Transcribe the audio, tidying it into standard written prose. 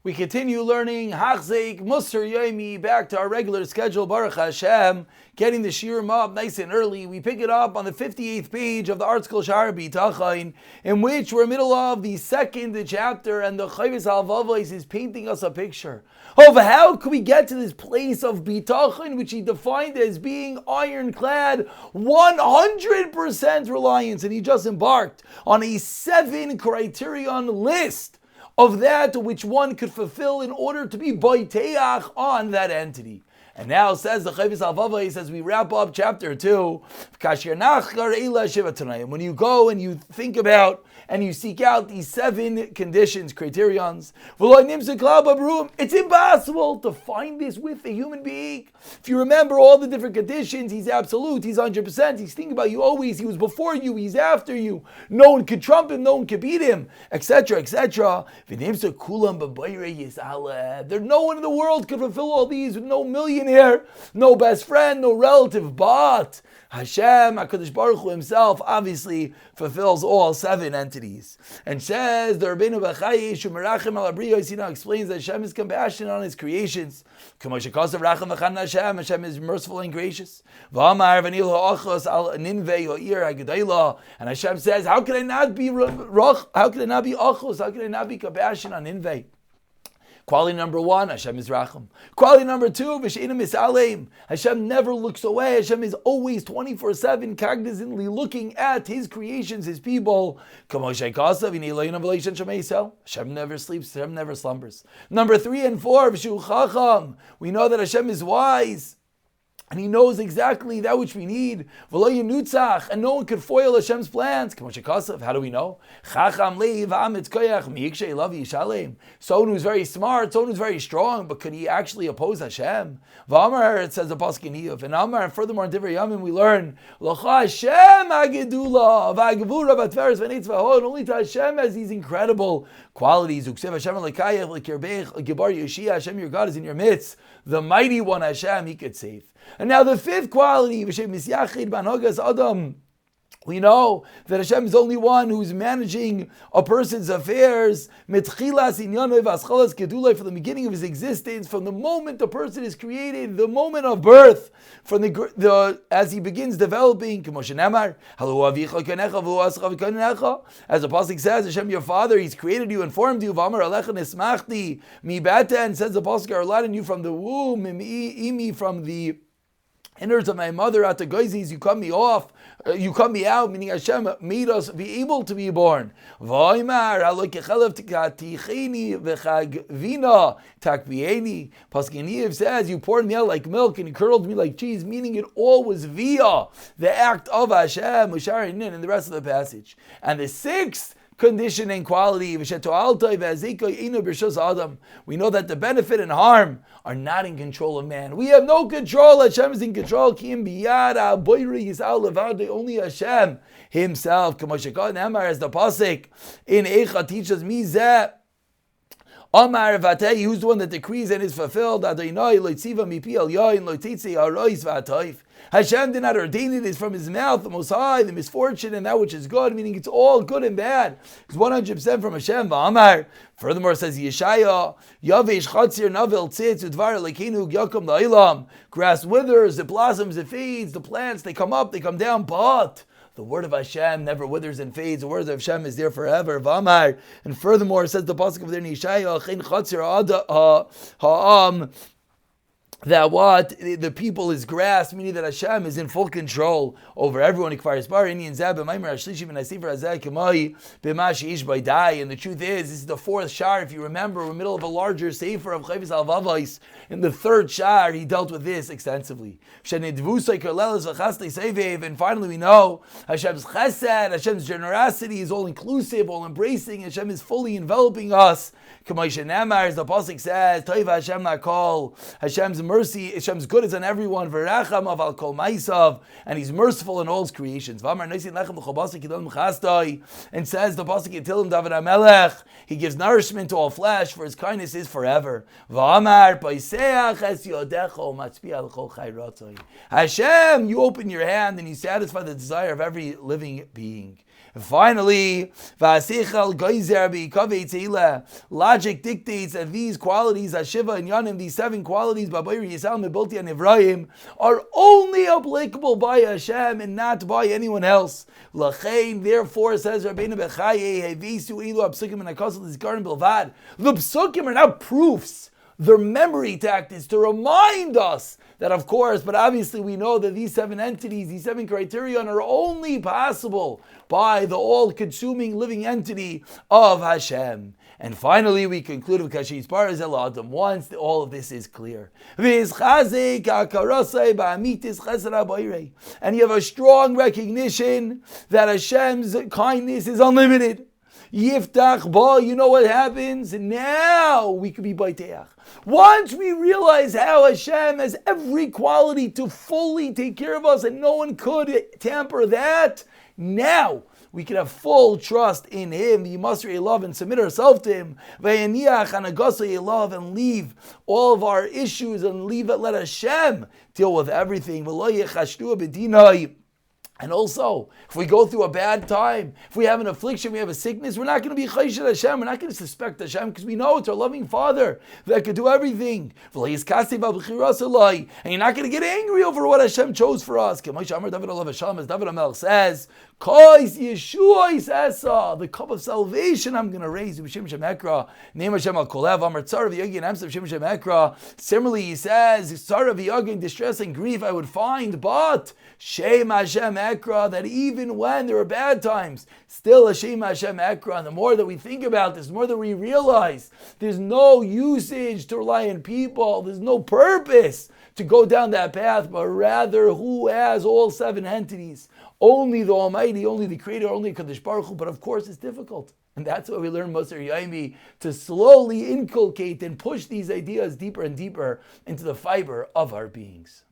We continue learning Hachzik Musar Yomi, back to our regular schedule, Baruch Hashem, getting the Shiurim up nice and early. We pick it up on the 58th page of the Artscroll Sha'ar HaBitachon, in which we're middle of the second chapter, and the Chovos Halevavos is painting us a picture of how could we get to this place of Bitachon, which he defined as being ironclad, 100% reliance, and he just embarked on a 7-criterion list of that which one could fulfill in order to be boiteach on that entity. And now says the Chovos Halevavos as we wrap up chapter 2, when you go and you think about and you seek out these 7 conditions, criterions, it's impossible to find this with a human being. If you remember all the different conditions, he's absolute, he's 100%, he's thinking about you always, he was before you, he's after you, no one could trump him, no one could beat him, etc., etc. There's no one in the world could fulfill all these, with no millionaire, no best friend, no relative, but Hashem, HaKadosh Baruch Hu himself, obviously fulfills all 7 entities. And says, the Rabbeinu B'chai, Shumerachem al Abriyos, explains that Hashem is compassionate on his creations. Hashem is merciful and gracious. And Hashem says, how can I not be achos? How can I not be compassionate on Ninveh? Quality number 1, Hashem is Racham. Quality number 2, V'she'ena misaleim. Hashem never looks away. Hashem is always 24/7 cognizantly looking at his creations, his people. Hashem never sleeps. Hashem never slumbers. Number 3 and 4, V'she'u chacham. We know that Hashem is wise, and he knows exactly that which we need. And no one could foil Hashem's plans. How do we know? Someone who's very smart, someone who's very strong, but could he actually oppose Hashem? It says the Pasuk in Iyov. And furthermore in Divrei Yamim we learn, only to Hashem has these incredible qualities. Hashem your God is in your midst. The mighty one Hashem, he could save. And now the 5th quality, we know that Hashem is the only one who's managing a person's affairs from the beginning of his existence, from the moment the person is created, the moment of birth, from the as he begins developing. As the Pasuk says, Hashem your father, he's created you and formed you. And says the Pasuk, I relied on you from the womb, from the innards of my mother at the Geizis, you cut me off, you cut me out, meaning Hashem made us be able to be born. Pasuk says, you poured me out like milk and you curdled me like cheese, meaning it all was via the act of Hashem, in the rest of the passage. And the 6th condition and quality, we know that the benefit and harm are not in control of man. We have no control. Hashem is in control. Only Hashem himself. As the Pasuk in Eicha teaches me that Amar Vatei, who's the one that decrees and is fulfilled. Hashem did not ordain it, is from his mouth, the Most High, the misfortune and that which is good, meaning it's all good and bad. It's 100% from Hashem. V'amar. Furthermore, says Yeshaya, Yavesh Chatzir Navel Tzitz Udvar Lekinu Yakum La'ilam. Grass withers, it blossoms, it fades, the plants, they come up, they come down, but the word of Hashem never withers and fades. The word of Hashem is there forever. V'amar. And furthermore, says the Pasuk of there in Yeshaya, Chen Chatzir Ha'am, that what the people is grass, meaning that Hashem is in full control over everyone. And the truth is, this is the 4th Sha'ar. If you remember, we're in the middle of a larger sefer of Chovos Halevavos. In the 3rd Sha'ar, he dealt with this extensively. And finally, we know Hashem's chesed, Hashem's generosity is all inclusive, all embracing. Hashem is fully enveloping us. As the Pasuk says, Toiv Hashem Nakol, Hashem's mercy, Hashem's good is on everyone, V'racham of al kol maisav, and he's merciful in all his creations. And says the Pasuk in Tehillim David HaMelech, he gives nourishment to all flesh, for his kindness is forever. Hashem, you open your hand and you satisfy the desire of every living being. And finally, logic dictates that these qualities, Hashiva and Yanim, these 7 qualities, are only applicable by Hashem and not by anyone else. Therefore, says Rabbeinu Bechaye, the psukim are not proofs. Their memory tact is to remind us that, of course, but obviously we know that these 7 entities, these 7 criterion are only possible by the all-consuming living entity of Hashem. And finally, we conclude with Kashis Paraz El Adam once all of this is clear. And you have a strong recognition that Hashem's kindness is unlimited. Yiftach ba, you know what happens? Now we could be baiteach. Once we realize how Hashem has every quality to fully take care of us and no one could tamper that, now we can have full trust in Him. You must really love and submit ourselves to Him. Love and leave all of our issues and let Hashem deal with everything. And also, if we go through a bad time, if we have an affliction, we have a sickness, we're not going to be chayshel Hashem. We're not going to suspect Hashem because we know it's our loving Father that could do everything. And you're not going to get angry over what Hashem chose for us. As David HaMelech says, the cup of salvation I'm going to raise. Similarly, he says, distress and grief I would find, but Shem Hashem Ekra, that even when there are bad times, still Hashem Hashem Ekra. And the more that we think about this, the more that we realize there's no usage to rely on people, there's no purpose to go down that path, but rather who has all 7 entities? Only the Almighty, only the Creator, only Kadosh Baruch Hu. But of course it's difficult. And that's why we learn Moser Yaimi, to slowly inculcate and push these ideas deeper and deeper into the fiber of our beings.